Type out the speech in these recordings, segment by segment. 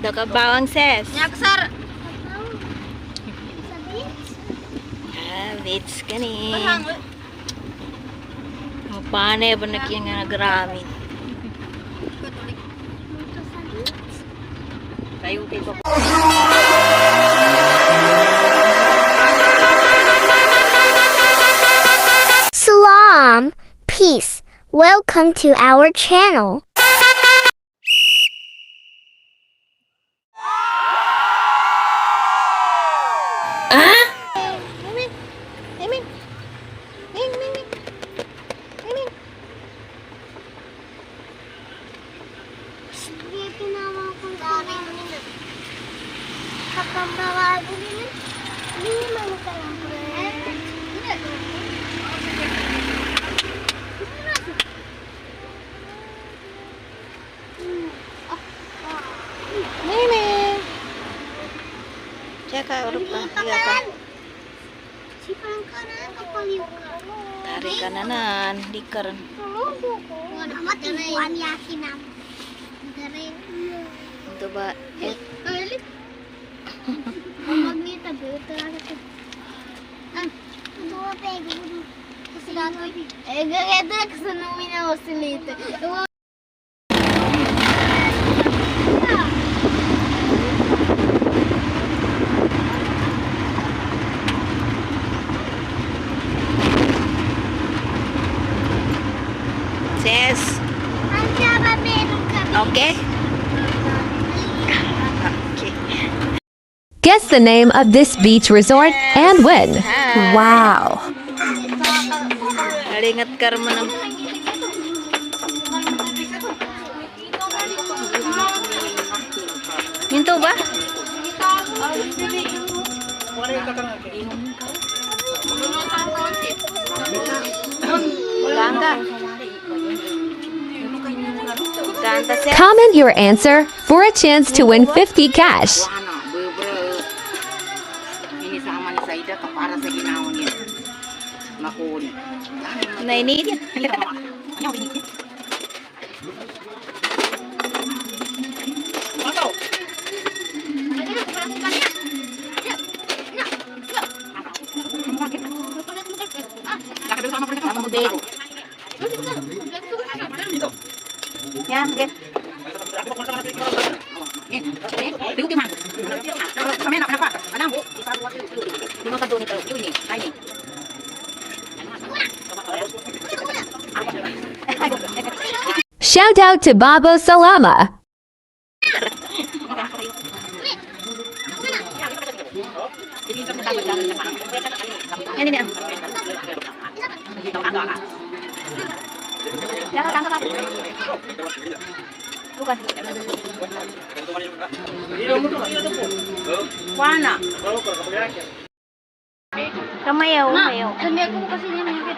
Daka bawang ses. Nyaksar. Bits ka ni. Paano ba na kaya nga nagramit? Salam, peace. Welcome to our channel. Caka urup ka, tiga ka. Tarik kananan, dikaran. Ito ba? Ses. Okay. Guess the name of this beach resort and win. Wow. Halingat karma ng... Minto ba? Comment your answer for a chance to win 50 cash. Ini sama ni Saida kapara sa ginawa niya. Makuri. Nainit. Yan, okay. Shout out to Babo Salama. Bukan. Wana. Kamayaw, kamayaw. Hindi ako kasi nangyayakit.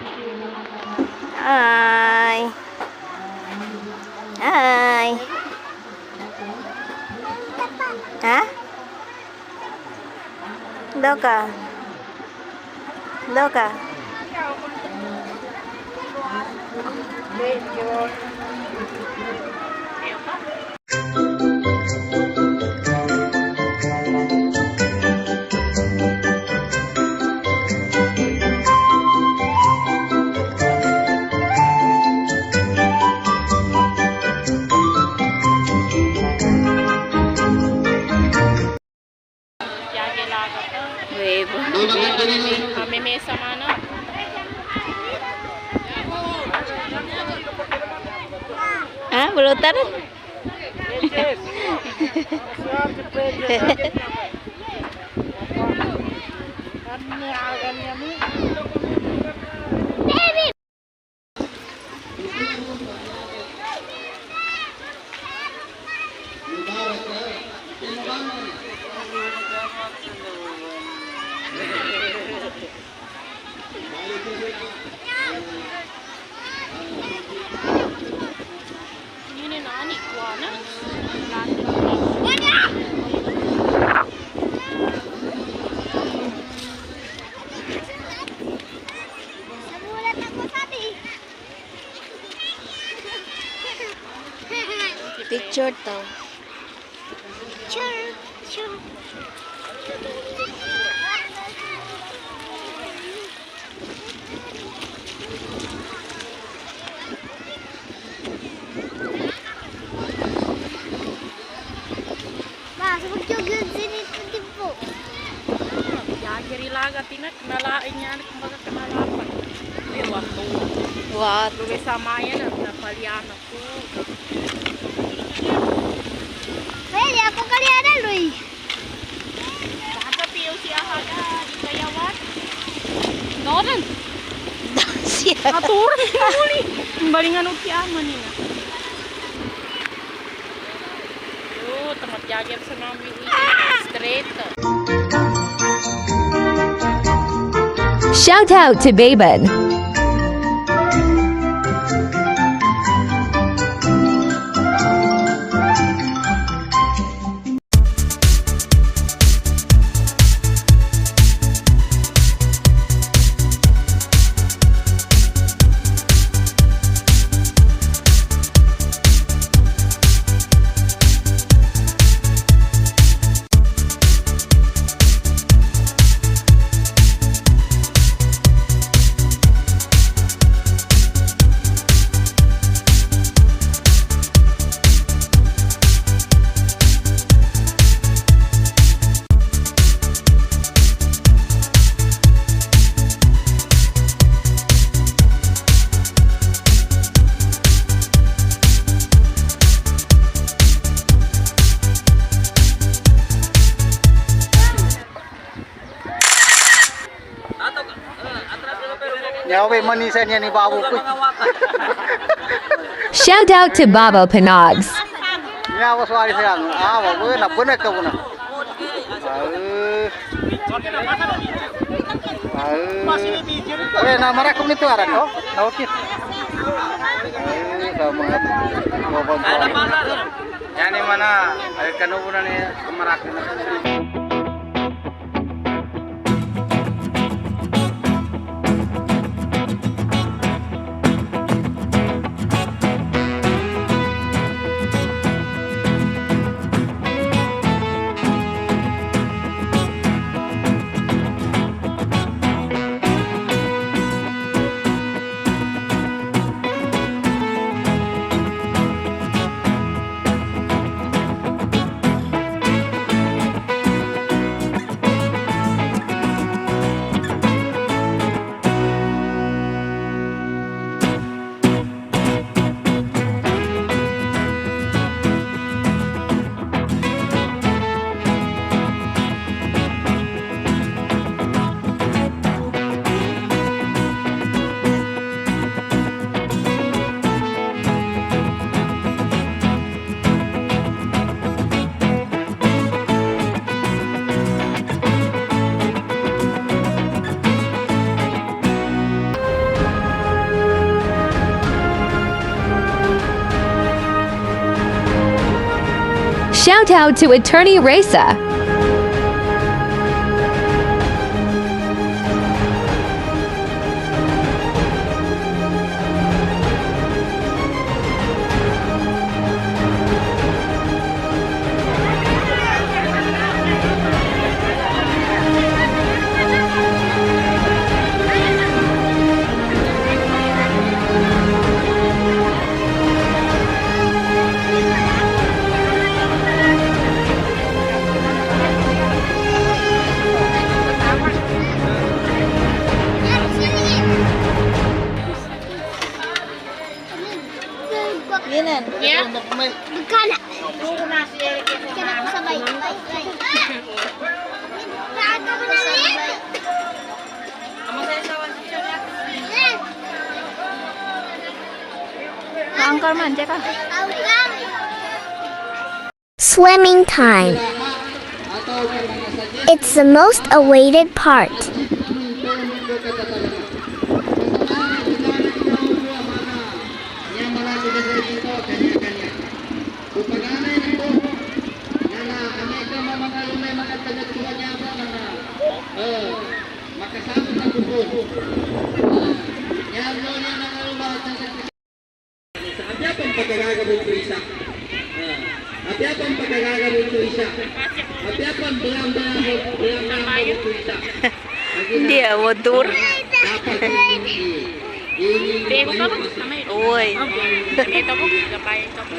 Ay. Ay. Ha? Doka. Doka. Webo. Kami mesa mana? Ah, bulutan. Ini nani kuana? Chortaw. Chur, chur. Ma, sabag yung gansin ito din po. Yagiri laga tinak nalain niya kumbaga kanalapan. Ay waktu. What? Luwe sama yan at napalian ako. Pwede ako kaliana, Luy. Baka piyo siya haga di kayawan. Noran. Siya. Naturan niya muli. Balingan uti aman niya. Yo, tamat yagir sa namin straight. Shout out to Baben. Nyawe manisan yan ni babu ko. Shout out to Babo Panogs. Nyawa swari sayang. Awa ko na benak ka muna. Na marakum nito aran ko. Naukit. Sama ngobon. Yani mana kanubunan ni marakum. Shout out to Attorney Reza. Ginan. Yeah. Magkana. Kaya ako sabay. Saan ka mo nalit? Angkor man, ka. Swimming time. It's the most awaited part. Hindi wadur. Bego ka ba? Kamay. Uy. Ito po. Gabay ito po.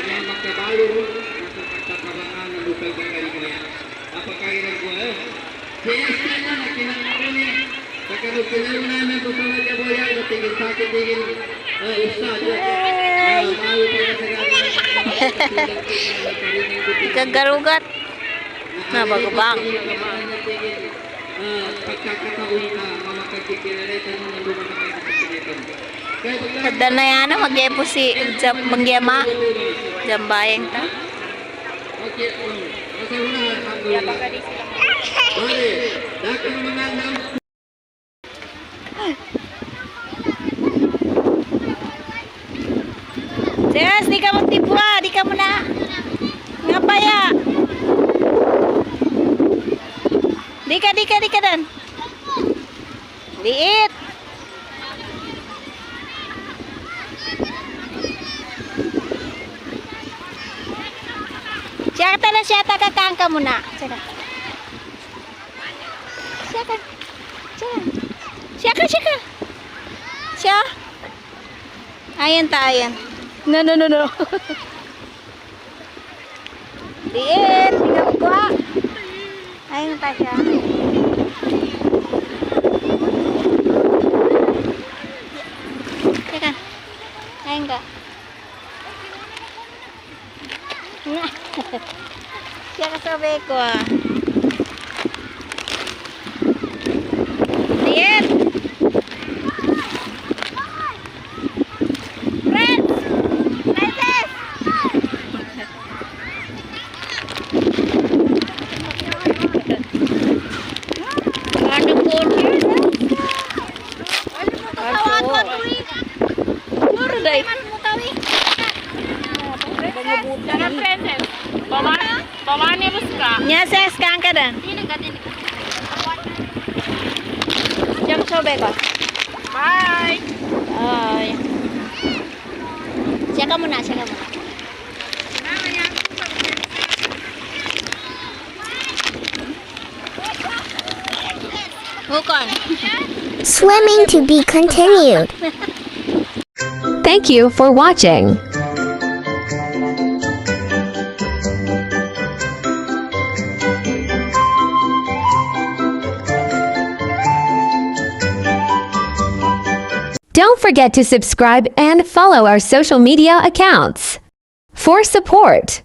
Gagarugat. Na bagubang. Kada na yan na mag-epo si Mangyama. Jambayang ta. Yes, di ka magtipwa, di ka muna. Ngapaya. Di ka dan. Liit. Siya kakangka muna. Siya. Ayan ta, ayan. No. Liit, tingnan ko. Ayan ta siya. Teka. Ayan ka. Siya kasabi ko Liit. Friends! Princess! Ano po niya? Ano po? Puro day. Jangan princess. Bawa ni Ruska. Nya ses kangka dan. Jam sobe ko. Bye. Ay. Siya ka muna. Bukan. Swimming to be continued. Thank you for watching. Don't forget to subscribe and follow our social media accounts for support.